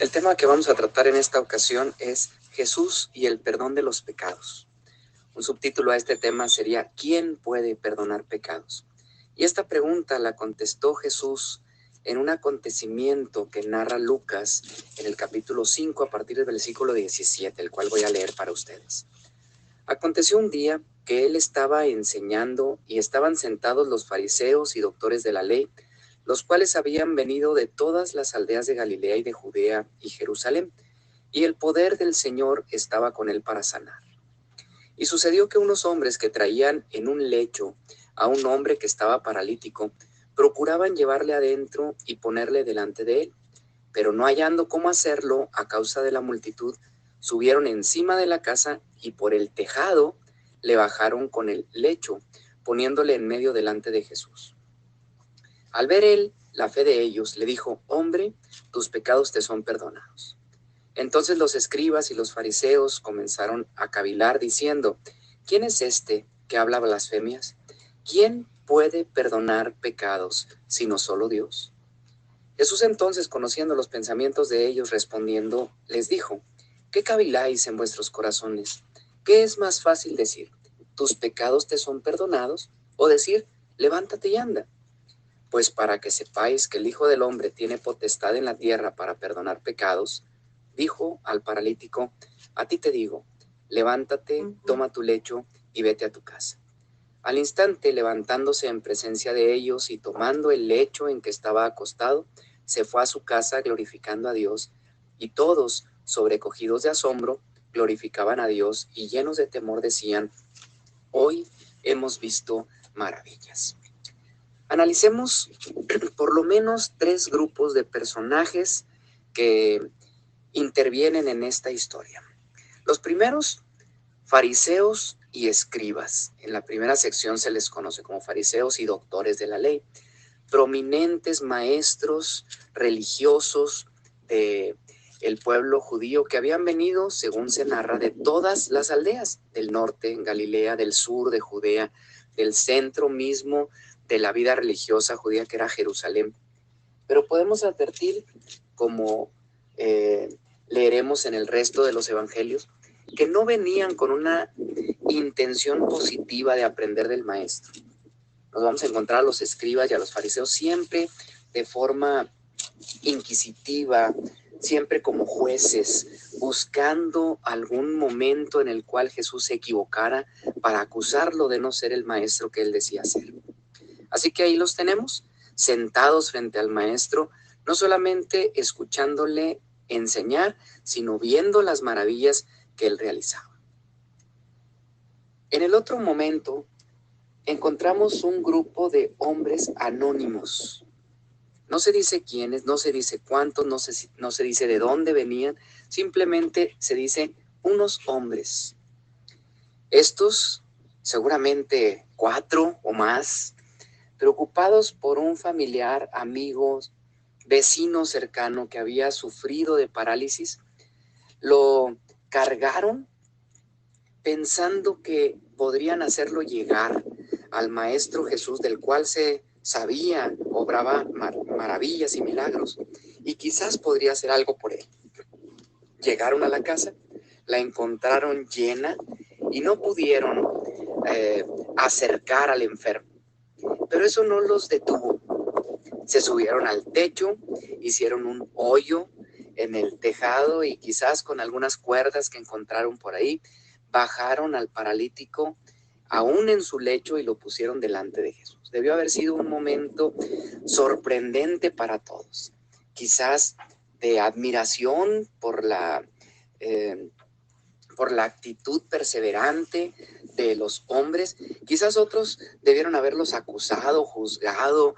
El tema que vamos a tratar en esta ocasión es Jesús y el perdón de los pecados. Un subtítulo a este tema sería ¿quién puede perdonar pecados? Y esta pregunta la contestó Jesús en un acontecimiento que narra Lucas en el capítulo 5 a partir del versículo 17, el cual voy a leer para ustedes. Aconteció un día que él estaba enseñando y estaban sentados los fariseos y doctores de la ley, los cuales habían venido de todas las aldeas de Galilea y de Judea y Jerusalén, y el poder del Señor estaba con él para sanar. Y sucedió que unos hombres que traían en un lecho a un hombre que estaba paralítico, procuraban llevarle adentro y ponerle delante de él, pero no hallando cómo hacerlo a causa de la multitud, subieron encima de la casa y por el tejado le bajaron con el lecho, poniéndole en medio delante de Jesús. Al ver él la fe de ellos, le dijo: hombre, tus pecados te son perdonados. Entonces los escribas y los fariseos comenzaron a cavilar diciendo: ¿quién es este que habla blasfemias? ¿Quién puede perdonar pecados sino solo Dios? Jesús entonces, conociendo los pensamientos de ellos, respondiendo, les dijo: ¿qué caviláis en vuestros corazones? ¿Qué es más fácil decir: tus pecados te son perdonados? ¿O decir: levántate y anda? Pues para que sepáis que el Hijo del Hombre tiene potestad en la tierra para perdonar pecados, dijo al paralítico: a ti te digo, levántate, toma tu lecho y vete a tu casa. Al instante, levantándose en presencia de ellos y tomando el lecho en que estaba acostado, se fue a su casa glorificando a Dios, y todos, sobrecogidos de asombro, glorificaban a Dios y llenos de temor decían: hoy hemos visto maravillas. Analicemos por lo menos 3 grupos de personajes que intervienen en esta historia. Los primeros, fariseos y escribas. En la primera sección se les conoce como fariseos y doctores de la ley, prominentes maestros religiosos de el pueblo judío que habían venido, según se narra, de todas las aldeas del norte, en Galilea, del sur de Judea, del centro mismo de la vida religiosa judía que era Jerusalén. Pero podemos advertir, como leeremos en el resto de los evangelios, que no venían con una intención positiva de aprender del maestro. Nos vamos a encontrar a los escribas y a los fariseos siempre de forma inquisitiva, siempre como jueces, buscando algún momento en el cual Jesús se equivocara para acusarlo de no ser el maestro que él decía ser. Así que ahí los tenemos, sentados frente al maestro, no solamente escuchándole enseñar, sino viendo las maravillas que él realizaba. En el otro momento, encontramos un grupo de hombres anónimos. No se dice quiénes, no se dice cuántos, no se dice de dónde venían, simplemente se dice unos hombres. Estos, seguramente 4 o más, preocupados por un familiar, amigos, vecino cercano que había sufrido de parálisis, lo cargaron pensando que podrían hacerlo llegar al Maestro Jesús, del cual se sabía obraba maravillas y milagros, y quizás podría hacer algo por él. Llegaron a la casa, la encontraron llena y no pudieron acercar al enfermo. Pero eso no los detuvo. Se subieron al techo, hicieron un hoyo en el tejado y quizás con algunas cuerdas que encontraron por ahí, bajaron al paralítico aún en su lecho y lo pusieron delante de Jesús. Debió haber sido un momento sorprendente para todos, quizás de admiración por la actitud perseverante de los hombres. Quizás otros debieron haberlos acusado, juzgado,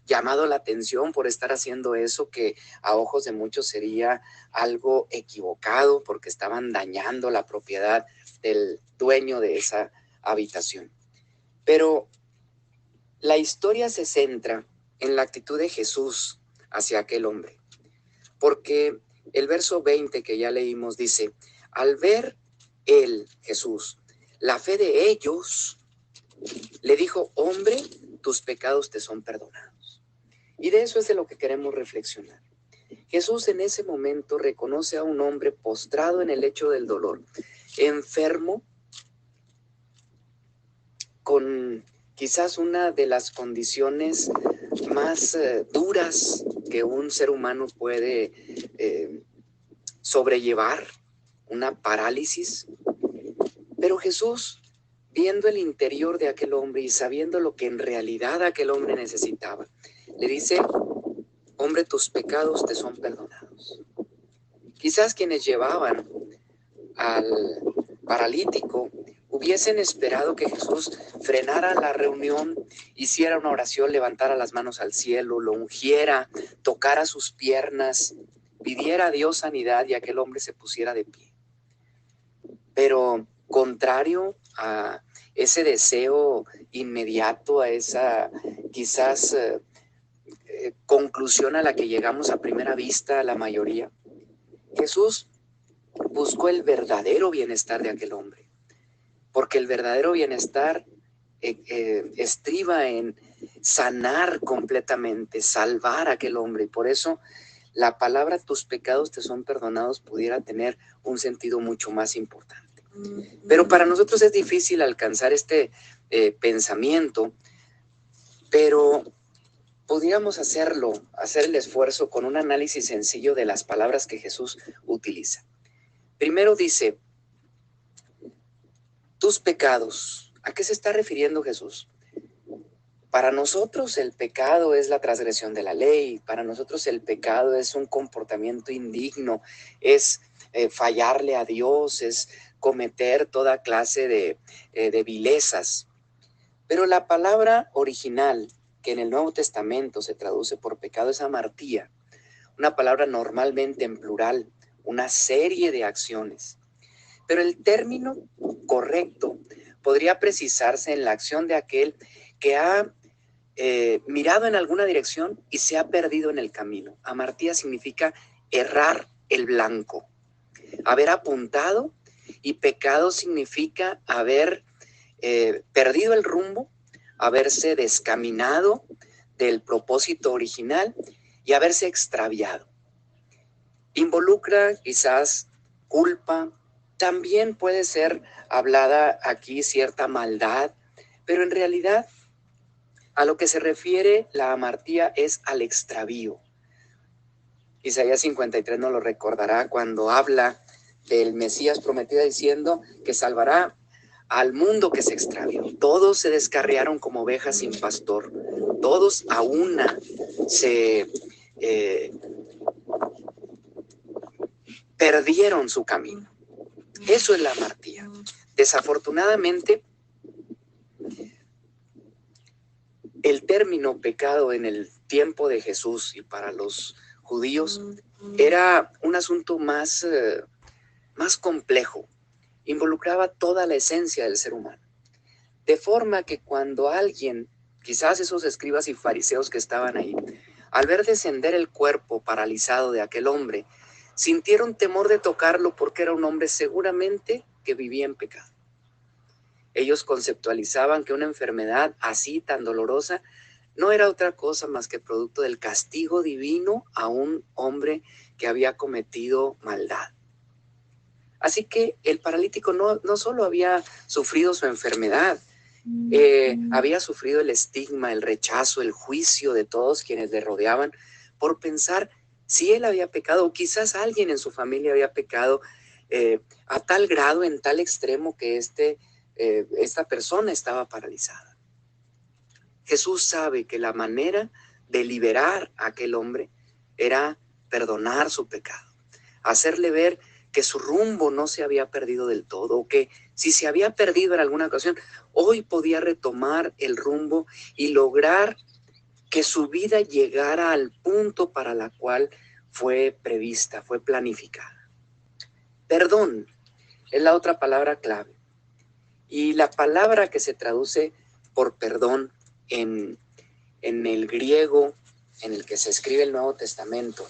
llamado la atención por estar haciendo eso, que a ojos de muchos sería algo equivocado porque estaban dañando la propiedad del dueño de esa habitación. Pero la historia se centra en la actitud de Jesús hacia aquel hombre, porque el verso 20 que ya leímos dice: al ver él, Jesús, la fe de ellos, le dijo: hombre, tus pecados te son perdonados. Y de eso es de lo que queremos reflexionar. Jesús en ese momento reconoce a un hombre postrado en el lecho del dolor, enfermo, con quizás una de las condiciones más duras que un ser humano puede sobrellevar, una parálisis. Pero Jesús, viendo el interior de aquel hombre y sabiendo lo que en realidad aquel hombre necesitaba, le dice: hombre, tus pecados te son perdonados. Quizás quienes llevaban al paralítico hubiesen esperado que Jesús frenara la reunión, hiciera una oración, levantara las manos al cielo, lo ungiera, tocara sus piernas, pidiera a Dios sanidad y aquel hombre se pusiera de pie. Pero contrario a ese deseo inmediato, a esa quizás conclusión a la que llegamos a primera vista la mayoría, Jesús buscó el verdadero bienestar de aquel hombre, porque el verdadero bienestar estriba en sanar completamente, salvar a aquel hombre, y por eso la palabra tus pecados te son perdonados pudiera tener un sentido mucho más importante. Pero para nosotros es difícil alcanzar este pensamiento, pero podríamos hacer el esfuerzo con un análisis sencillo de las palabras que Jesús utiliza. Primero dice, tus pecados. ¿A qué se está refiriendo Jesús? Para nosotros el pecado es la transgresión de la ley, para nosotros el pecado es un comportamiento indigno, es fallarle a Dios, es cometer toda clase de vilezas. Pero la palabra original, que en el Nuevo Testamento se traduce por pecado, es amartía, una palabra normalmente en plural, una serie de acciones. Pero el término correcto podría precisarse en la acción de aquel que ha mirado en alguna dirección y se ha perdido en el camino. Amartía significa errar el blanco, haber apuntado, y pecado significa haber perdido el rumbo, haberse descaminado del propósito original y haberse extraviado. Involucra quizás culpa, también puede ser hablada aquí cierta maldad, pero en realidad a lo que se refiere la amartía es al extravío. Isaías 53 nos lo recordará cuando habla del Mesías prometido diciendo que salvará al mundo que se extravió. Todos se descarriaron como ovejas sin pastor, todos a una se perdieron su camino. Eso es la amartía. Desafortunadamente, el término pecado en el tiempo de Jesús y para los judíos era un asunto más complejo. Involucraba toda la esencia del ser humano. De forma que cuando alguien, quizás esos escribas y fariseos que estaban ahí, al ver descender el cuerpo paralizado de aquel hombre, sintieron temor de tocarlo porque era un hombre seguramente que vivía en pecado. Ellos conceptualizaban que una enfermedad así tan dolorosa no era otra cosa más que producto del castigo divino a un hombre que había cometido maldad. Así que el paralítico no solo había sufrido su enfermedad, había sufrido el estigma, el rechazo, el juicio de todos quienes le rodeaban por pensar si él había pecado o quizás alguien en su familia había pecado a tal grado, en tal extremo que esta persona estaba paralizada. Jesús sabe que la manera de liberar a aquel hombre era perdonar su pecado, hacerle ver que su rumbo no se había perdido del todo, o que si se había perdido en alguna ocasión, hoy podía retomar el rumbo y lograr que su vida llegara al punto para la cual fue prevista, fue planificada. Perdón es la otra palabra clave. Y la palabra que se traduce por perdón en el griego en el que se escribe el Nuevo Testamento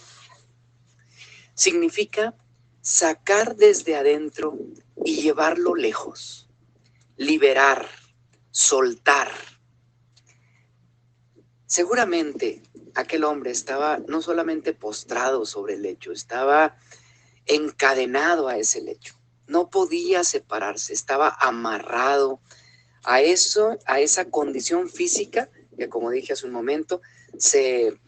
significa sacar desde adentro y llevarlo lejos, liberar, soltar. Seguramente aquel hombre estaba no solamente postrado sobre el lecho, estaba encadenado a ese lecho. No podía separarse, estaba amarrado a eso, a esa condición física que, como dije hace un momento, se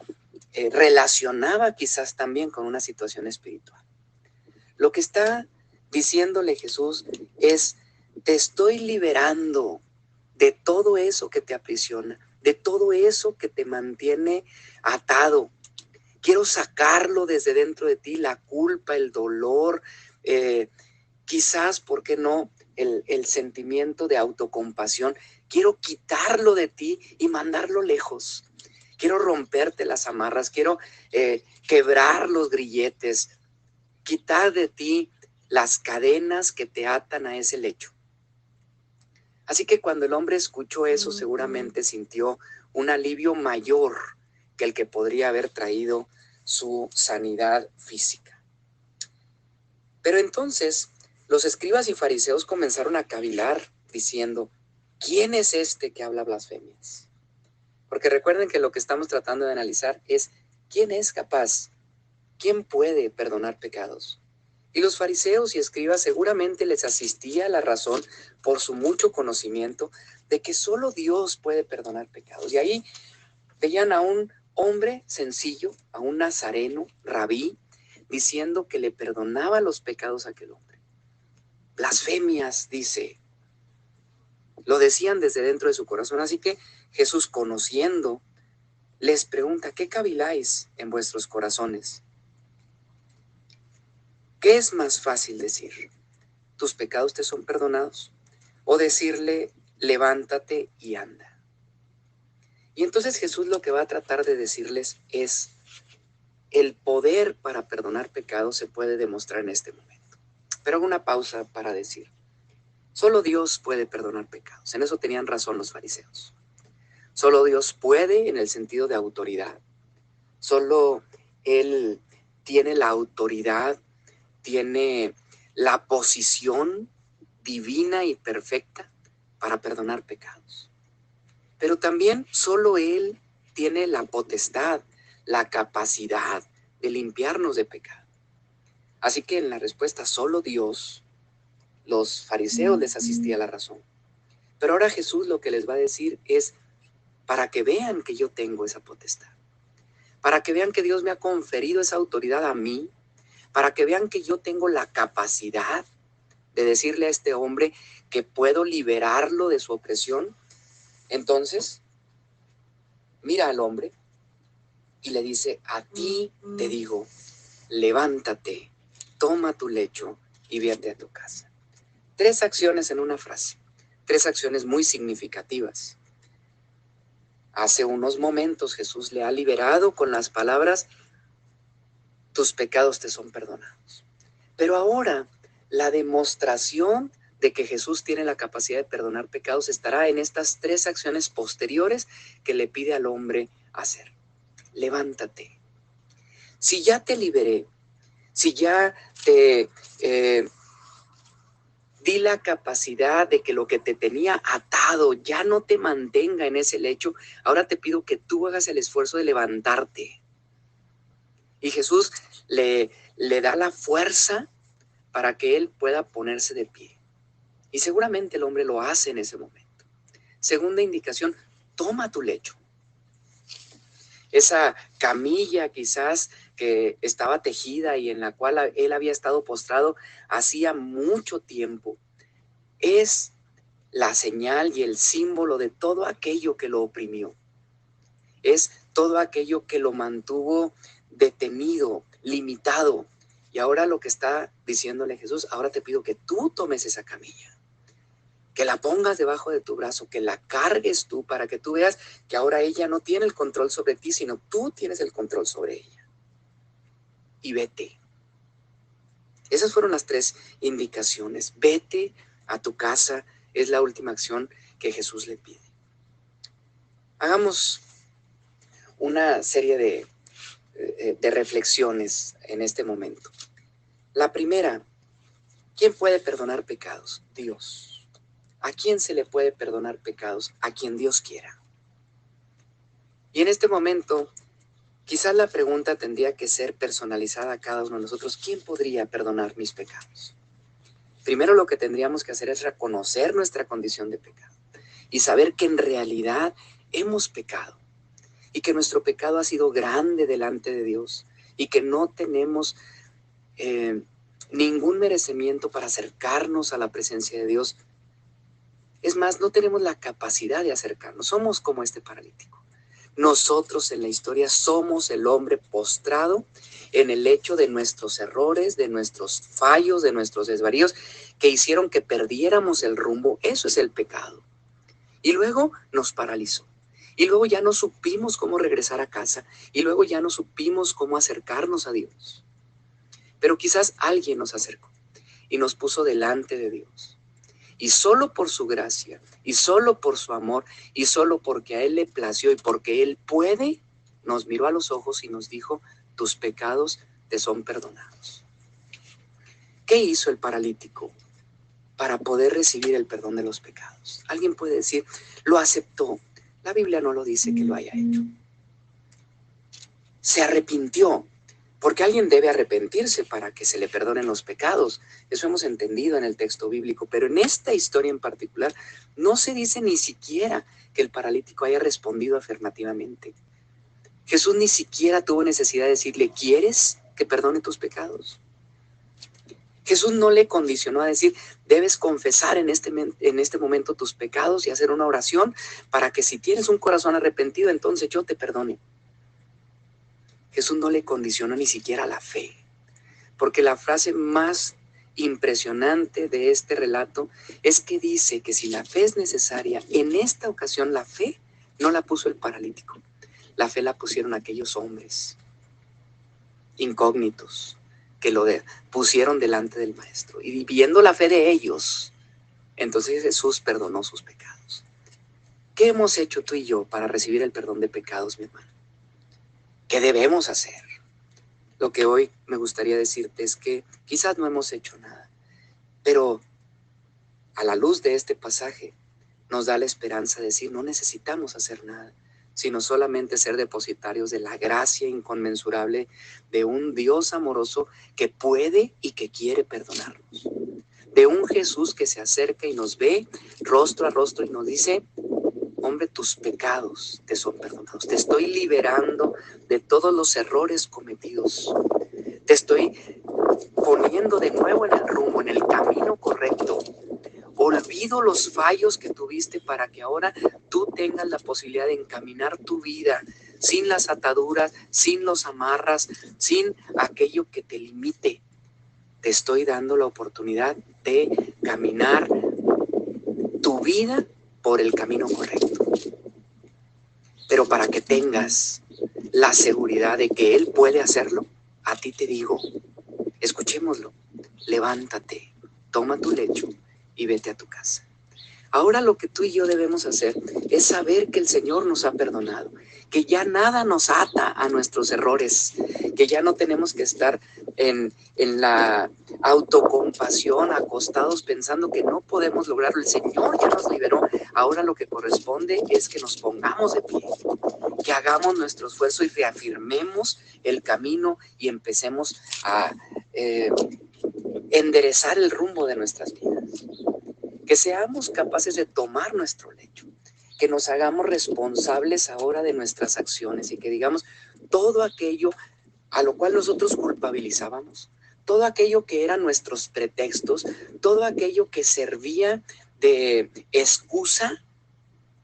relacionaba quizás también con una situación espiritual. Lo que está diciéndole Jesús es: te estoy liberando de todo eso que te aprisiona, de todo eso que te mantiene atado. Quiero sacarlo desde dentro de ti, la culpa, el dolor, quizás, ¿por qué no?, el sentimiento de autocompasión. Quiero quitarlo de ti y mandarlo lejos. Quiero romperte las amarras, quiero quebrar los grilletes, quitar de ti las cadenas que te atan a ese lecho. Así que cuando el hombre escuchó eso, seguramente sintió un alivio mayor que el que podría haber traído su sanidad física. Pero entonces los escribas y fariseos comenzaron a cavilar diciendo: ¿quién es este que habla blasfemias? Porque recuerden que lo que estamos tratando de analizar es quién es capaz, quién puede perdonar pecados. Y los fariseos y escribas seguramente les asistía la razón por su mucho conocimiento de que solo Dios puede perdonar pecados. Y ahí veían a un hombre sencillo, a un nazareno, rabí, diciendo que le perdonaba los pecados a aquel hombre. Blasfemias, dice. Lo decían desde dentro de su corazón. Así que Jesús, conociendo, les pregunta: ¿qué caviláis en vuestros corazones? ¿Qué es más fácil decir? ¿Tus pecados te son perdonados? O decirle: levántate y anda. Y entonces Jesús lo que va a tratar de decirles es: el poder para perdonar pecados se puede demostrar en este momento. Pero hago una pausa para decir: solo Dios puede perdonar pecados. En eso tenían razón los fariseos. Solo Dios puede, en el sentido de autoridad. Solo Él tiene la autoridad, tiene la posición divina y perfecta para perdonar pecados. Pero también solo Él tiene la potestad, la capacidad de limpiarnos de pecado. Así que en la respuesta solo Dios, los fariseos les asistía la razón. Pero ahora Jesús lo que les va a decir es: para que vean que yo tengo esa potestad, para que vean que Dios me ha conferido esa autoridad a mí, para que vean que yo tengo la capacidad de decirle a este hombre que puedo liberarlo de su opresión. Entonces, mira al hombre y le dice: a ti te digo, levántate, toma tu lecho y vete a tu casa. 3 acciones en una frase, 3 acciones muy significativas. Hace unos momentos Jesús le ha liberado con las palabras: tus pecados te son perdonados. Pero ahora la demostración de que Jesús tiene la capacidad de perdonar pecados estará en estas 3 acciones posteriores que le pide al hombre hacer. Levántate. Si ya te liberé, si ya te di la capacidad de que lo que te tenía atado ya no te mantenga en ese lecho, ahora te pido que tú hagas el esfuerzo de levantarte. Y Jesús le da la fuerza para que él pueda ponerse de pie. Y seguramente el hombre lo hace en ese momento. Segunda indicación: toma tu lecho. Esa camilla quizás que estaba tejida y en la cual él había estado postrado hacía mucho tiempo, es la señal y el símbolo de todo aquello que lo oprimió. Es todo aquello que lo mantuvo detenido, limitado. Y ahora lo que está diciéndole Jesús: ahora te pido que tú tomes esa camilla, que la pongas debajo de tu brazo, que la cargues tú, para que tú veas que ahora ella no tiene el control sobre ti, sino tú tienes el control sobre ella. Y vete. Esas fueron las 3 indicaciones. Vete a tu casa, es la última acción que Jesús le pide. Hagamos una serie de reflexiones en este momento. La primera: ¿quién puede perdonar pecados? Dios. ¿A quién se le puede perdonar pecados? A quien Dios quiera. Y en este momento, quizás la pregunta tendría que ser personalizada a cada uno de nosotros. ¿Quién podría perdonar mis pecados? Primero lo que tendríamos que hacer es reconocer nuestra condición de pecado y saber que en realidad hemos pecado y que nuestro pecado ha sido grande delante de Dios y que no tenemos ningún merecimiento para acercarnos a la presencia de Dios. Es más, no tenemos la capacidad de acercarnos. Somos como este paralítico. Nosotros en la historia somos el hombre postrado en el hecho de nuestros errores, de nuestros fallos, de nuestros desvaríos que hicieron que perdiéramos el rumbo. Eso es el pecado. Y luego nos paralizó. Y luego ya no supimos cómo regresar a casa. Y luego ya no supimos cómo acercarnos a Dios. Pero quizás alguien nos acercó y nos puso delante de Dios. Y solo por su gracia, y solo por su amor, y solo porque a Él le plació y porque Él puede, nos miró a los ojos y nos dijo: tus pecados te son perdonados. ¿Qué hizo el paralítico para poder recibir el perdón de los pecados? Alguien puede decir, lo aceptó. La Biblia no lo dice que lo haya hecho. Se arrepintió, porque alguien debe arrepentirse para que se le perdonen los pecados. Eso hemos entendido en el texto bíblico, pero en esta historia en particular no se dice ni siquiera que el paralítico haya respondido afirmativamente. Jesús ni siquiera tuvo necesidad de decirle, ¿quieres que perdone tus pecados? Jesús no le condicionó a decir, debes confesar en este momento tus pecados y hacer una oración para que si tienes un corazón arrepentido, entonces yo te perdone. Jesús no le condicionó ni siquiera la fe, porque la frase más impresionante de este relato es que dice que si la fe es necesaria, en esta ocasión la fe no la puso el paralítico, la fe la pusieron aquellos hombres incógnitos que lo pusieron delante del maestro, y viendo la fe de ellos, entonces Jesús perdonó sus pecados. ¿Qué hemos hecho tú y yo para recibir el perdón de pecados, mi hermano? ¿Qué debemos hacer? Lo que hoy me gustaría decirte es que quizás no hemos hecho nada, pero a la luz de este pasaje nos da la esperanza de decir, no necesitamos hacer nada, sino solamente ser depositarios de la gracia inconmensurable de un Dios amoroso que puede y que quiere perdonarnos. De un Jesús que se acerca y nos ve rostro a rostro y nos dice, hombre, tus pecados te son perdonados. Te estoy liberando de todos los errores cometidos. Te estoy poniendo de nuevo en el rumbo, en el camino correcto. Olvido los fallos que tuviste para que ahora tú tengas la posibilidad de encaminar tu vida sin las ataduras, sin los amarras, sin aquello que te limite. Te estoy dando la oportunidad de caminar tu vida por el camino correcto. Pero para que tengas la seguridad de que Él puede hacerlo, a ti te digo, escuchémoslo, levántate, toma tu lecho y vete a tu casa. Ahora lo que tú y yo debemos hacer es saber que el Señor nos ha perdonado, que ya nada nos ata a nuestros errores, que ya no tenemos que estar en la autocompasión, acostados pensando que no podemos lograrlo. El Señor ya nos liberó. Ahora lo que corresponde es que nos pongamos de pie, que hagamos nuestro esfuerzo y reafirmemos el camino y empecemos a enderezar el rumbo de nuestras vidas. Que seamos capaces de tomar nuestro lecho, que nos hagamos responsables ahora de nuestras acciones y que digamos todo aquello a lo cual nosotros culpabilizábamos, todo aquello que eran nuestros pretextos, todo aquello que servía de excusa,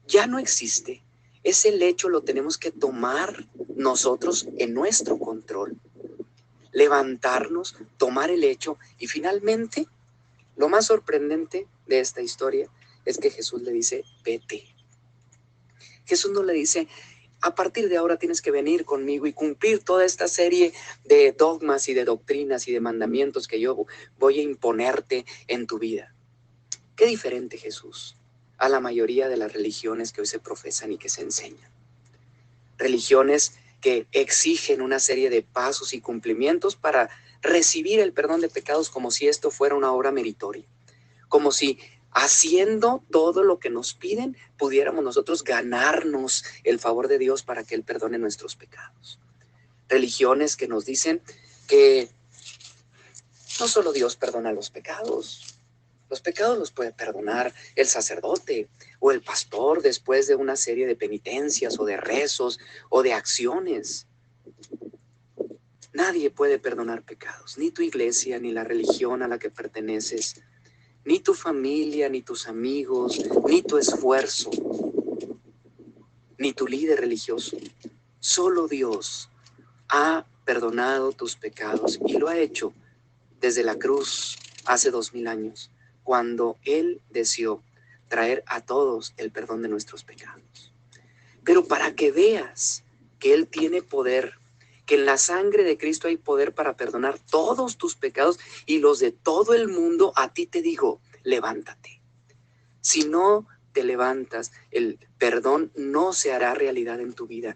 ya no existe. Ese lecho lo tenemos que tomar nosotros en nuestro control, levantarnos, tomar el lecho y finalmente, lo más sorprendente de esta historia es que Jesús le dice, vete. Jesús no le dice, a partir de ahora tienes que venir conmigo y cumplir toda esta serie de dogmas y de doctrinas y de mandamientos que yo voy a imponerte en tu vida. Qué diferente Jesús a la mayoría de las religiones que hoy se profesan y que se enseñan. Religiones que exigen una serie de pasos y cumplimientos para recibir el perdón de pecados como si esto fuera una obra meritoria. Como si haciendo todo lo que nos piden, pudiéramos nosotros ganarnos el favor de Dios para que Él perdone nuestros pecados. Religiones que nos dicen que no solo Dios perdona los pecados los puede perdonar el sacerdote o el pastor después de una serie de penitencias o de rezos o de acciones. Nadie puede perdonar pecados, ni tu iglesia, ni la religión a la que perteneces, ni tu familia, ni tus amigos, ni tu esfuerzo, ni tu líder religioso. Solo Dios ha perdonado tus pecados y lo ha hecho desde la cruz hace 2000 años, cuando Él deseó traer a todos el perdón de nuestros pecados. Pero para que veas que Él tiene poder, que en la sangre de Cristo hay poder para perdonar todos tus pecados y los de todo el mundo, a ti te digo, levántate. Si no te levantas, el perdón no se hará realidad en tu vida.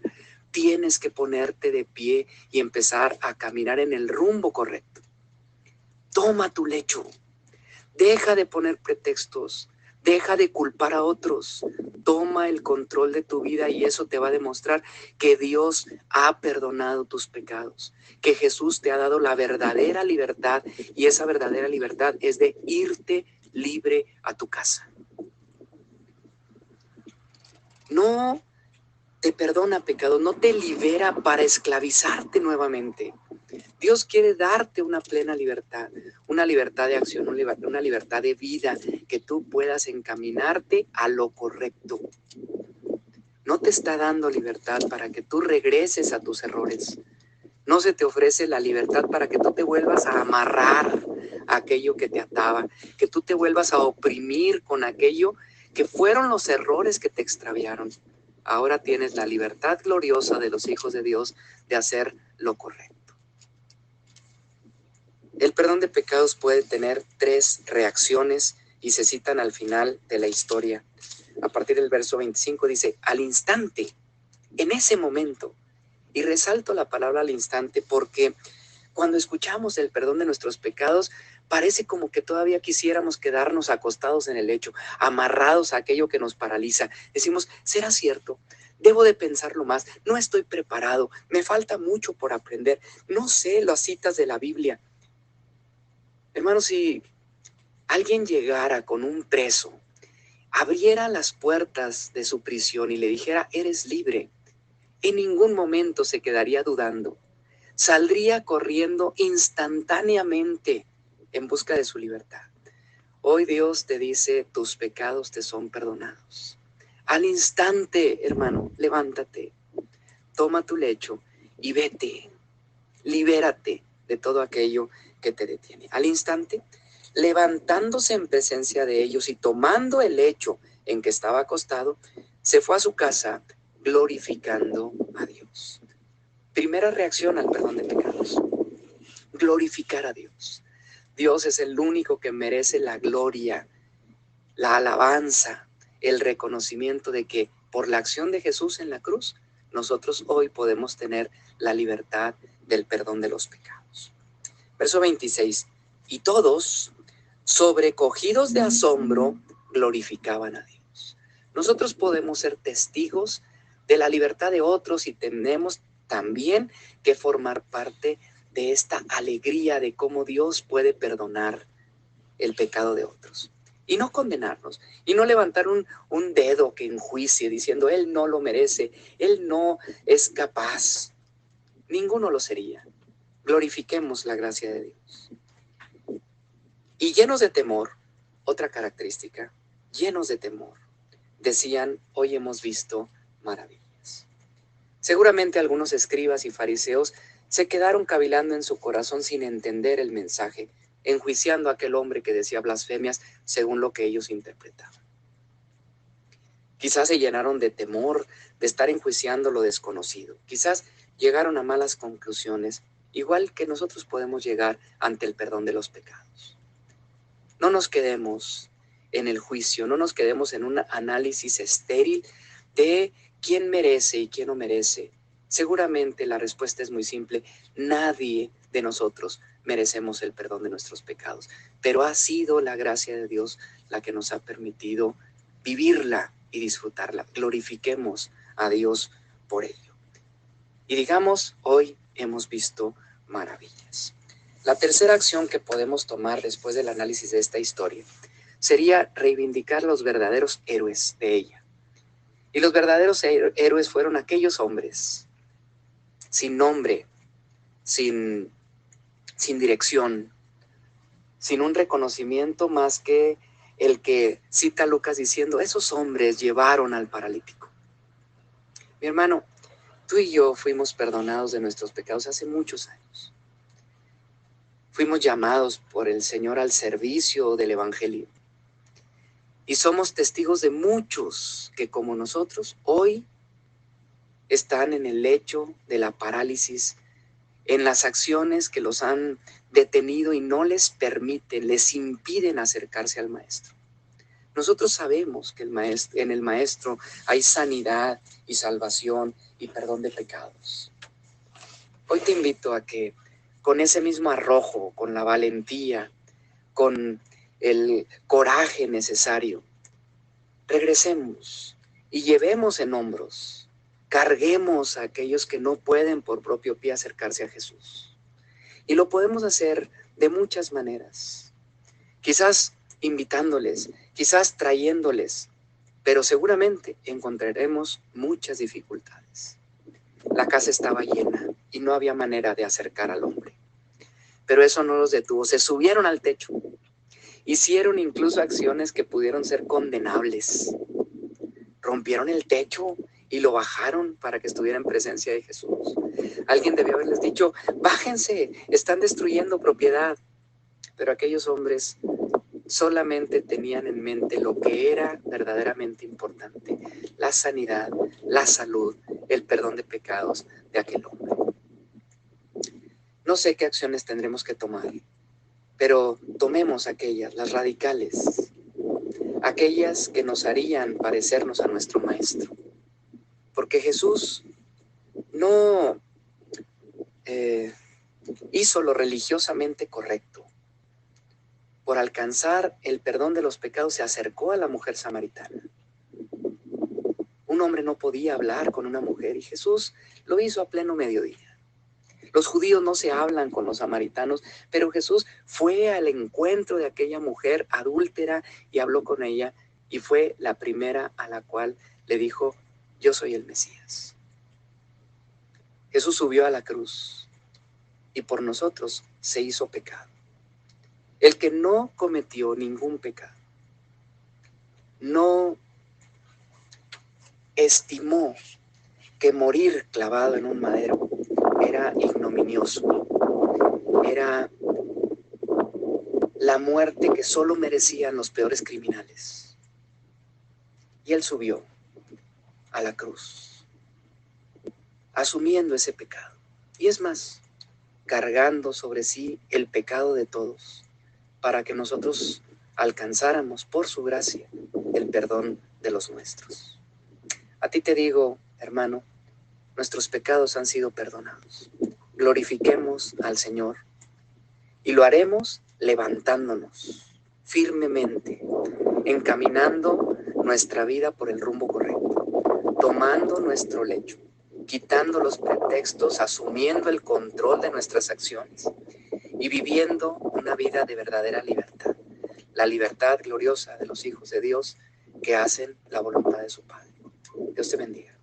Tienes que ponerte de pie y empezar a caminar en el rumbo correcto. Toma tu lecho. Deja de poner pretextos. Deja de culpar a otros. Toma el control de tu vida y eso te va a demostrar que Dios ha perdonado tus pecados, que Jesús te ha dado la verdadera libertad y esa verdadera libertad es de irte libre a tu casa. No te perdona pecado, no te libera para esclavizarte nuevamente. Dios quiere darte una plena libertad, una libertad de acción, una libertad de vida, que tú puedas encaminarte a lo correcto. No te está dando libertad para que tú regreses a tus errores. No se te ofrece la libertad para que tú te vuelvas a amarrar a aquello que te ataba, que tú te vuelvas a oprimir con aquello que fueron los errores que te extraviaron. Ahora tienes la libertad gloriosa de los hijos de Dios de hacer lo correcto. El perdón de pecados puede tener 3 reacciones y se citan al final de la historia. A partir del verso 25 dice, al instante, en ese momento. Y resalto la palabra al instante porque cuando escuchamos el perdón de nuestros pecados, parece como que todavía quisiéramos quedarnos acostados en el lecho, amarrados a aquello que nos paraliza. Decimos, ¿será cierto? Debo de pensarlo más, no estoy preparado, me falta mucho por aprender, no sé las citas de la Biblia. Hermanos, si alguien llegara con un preso, abriera las puertas de su prisión y le dijera, eres libre, en ningún momento se quedaría dudando. Saldría corriendo instantáneamente en busca de su libertad. Hoy Dios te dice, tus pecados te son perdonados. Al instante, hermano, levántate, toma tu lecho y vete. Libérate de todo aquello que te detiene. Al instante, levantándose en presencia de ellos y tomando el lecho en que estaba acostado, se fue a su casa glorificando a Dios. Primera reacción al perdón de pecados, glorificar a Dios. Dios es el único que merece la gloria, la alabanza, el reconocimiento de que por la acción de Jesús en la cruz, nosotros hoy podemos tener la libertad del perdón de los pecados. Verso 26, y todos, sobrecogidos de asombro, glorificaban a Dios. Nosotros podemos ser testigos de la libertad de otros y tenemos también que formar parte de esta alegría de cómo Dios puede perdonar el pecado de otros. Y no condenarnos, y no levantar un dedo que enjuicie diciendo, Él no lo merece, Él no es capaz. Ninguno lo sería. Glorifiquemos la gracia de Dios. Y llenos de temor, otra característica, llenos de temor, decían, hoy hemos visto maravillas. Seguramente algunos escribas y fariseos se quedaron cavilando en su corazón sin entender el mensaje, enjuiciando a aquel hombre que decía blasfemias según lo que ellos interpretaban. Quizás se llenaron de temor de estar enjuiciando lo desconocido. Quizás llegaron a malas conclusiones, igual que nosotros podemos llegar ante el perdón de los pecados. No nos quedemos en el juicio, no nos quedemos en un análisis estéril de quién merece y quién no merece. Seguramente la respuesta es muy simple. Nadie de nosotros merecemos el perdón de nuestros pecados, pero ha sido la gracia de Dios la que nos ha permitido vivirla y disfrutarla. Glorifiquemos a Dios por ello. Y digamos, hoy hemos visto maravillas. La tercera acción que podemos tomar después del análisis de esta historia sería reivindicar los verdaderos héroes de ella. Y los verdaderos héroes fueron aquellos hombres sin nombre, sin dirección, sin un reconocimiento más que el que cita Lucas diciendo, esos hombres llevaron al paralítico. Mi hermano, tú y yo fuimos perdonados de nuestros pecados hace muchos años. Fuimos llamados por el Señor al servicio del Evangelio. Y somos testigos de muchos que, como nosotros, hoy están en el lecho de la parálisis, en las acciones que los han detenido y no les permiten, les impiden acercarse al Maestro. Nosotros sabemos que en el Maestro hay sanidad y salvación y perdón de pecados. Hoy te invito a que con ese mismo arrojo, con la valentía, con el coraje necesario, regresemos y llevemos en hombros, carguemos a aquellos que no pueden por propio pie acercarse a Jesús. Y lo podemos hacer de muchas maneras, quizás invitándoles, quizás trayéndoles, pero seguramente encontraremos muchas dificultades. La casa estaba llena y no había manera de acercar al hombre, pero eso no los detuvo, se subieron al techo, hicieron incluso acciones que pudieron ser condenables, rompieron el techo y lo bajaron para que estuviera en presencia de Jesús. Alguien debió haberles dicho, bájense, están destruyendo propiedad. Pero aquellos hombres solamente tenían en mente lo que era verdaderamente importante, la sanidad, la salud, el perdón de pecados de aquel hombre. No sé qué acciones tendremos que tomar, pero tomemos aquellas, las radicales, aquellas que nos harían parecernos a nuestro Maestro. Porque Jesús no hizo lo religiosamente correcto. Por alcanzar el perdón de los pecados se acercó a la mujer samaritana. Un hombre no podía hablar con una mujer y Jesús lo hizo a pleno mediodía. Los judíos no se hablan con los samaritanos, pero Jesús fue al encuentro de aquella mujer adúltera y habló con ella y fue la primera a la cual le dijo, yo soy el Mesías. Jesús subió a la cruz y por nosotros se hizo pecado. El que no cometió ningún pecado, no estimó que morir clavado en un madero era ignominioso, era la muerte que solo merecían los peores criminales. Y él subió a la cruz, asumiendo ese pecado. Y es más, cargando sobre sí el pecado de todos, para que nosotros alcanzáramos por su gracia el perdón de los nuestros. A ti te digo, hermano, nuestros pecados han sido perdonados. Glorifiquemos al Señor y lo haremos levantándonos firmemente, encaminando nuestra vida por el rumbo correcto, tomando nuestro lecho, quitando los pretextos, asumiendo el control de nuestras acciones y viviendo una vida de verdadera libertad, la libertad gloriosa de los hijos de Dios que hacen la voluntad de su Padre. Dios te bendiga.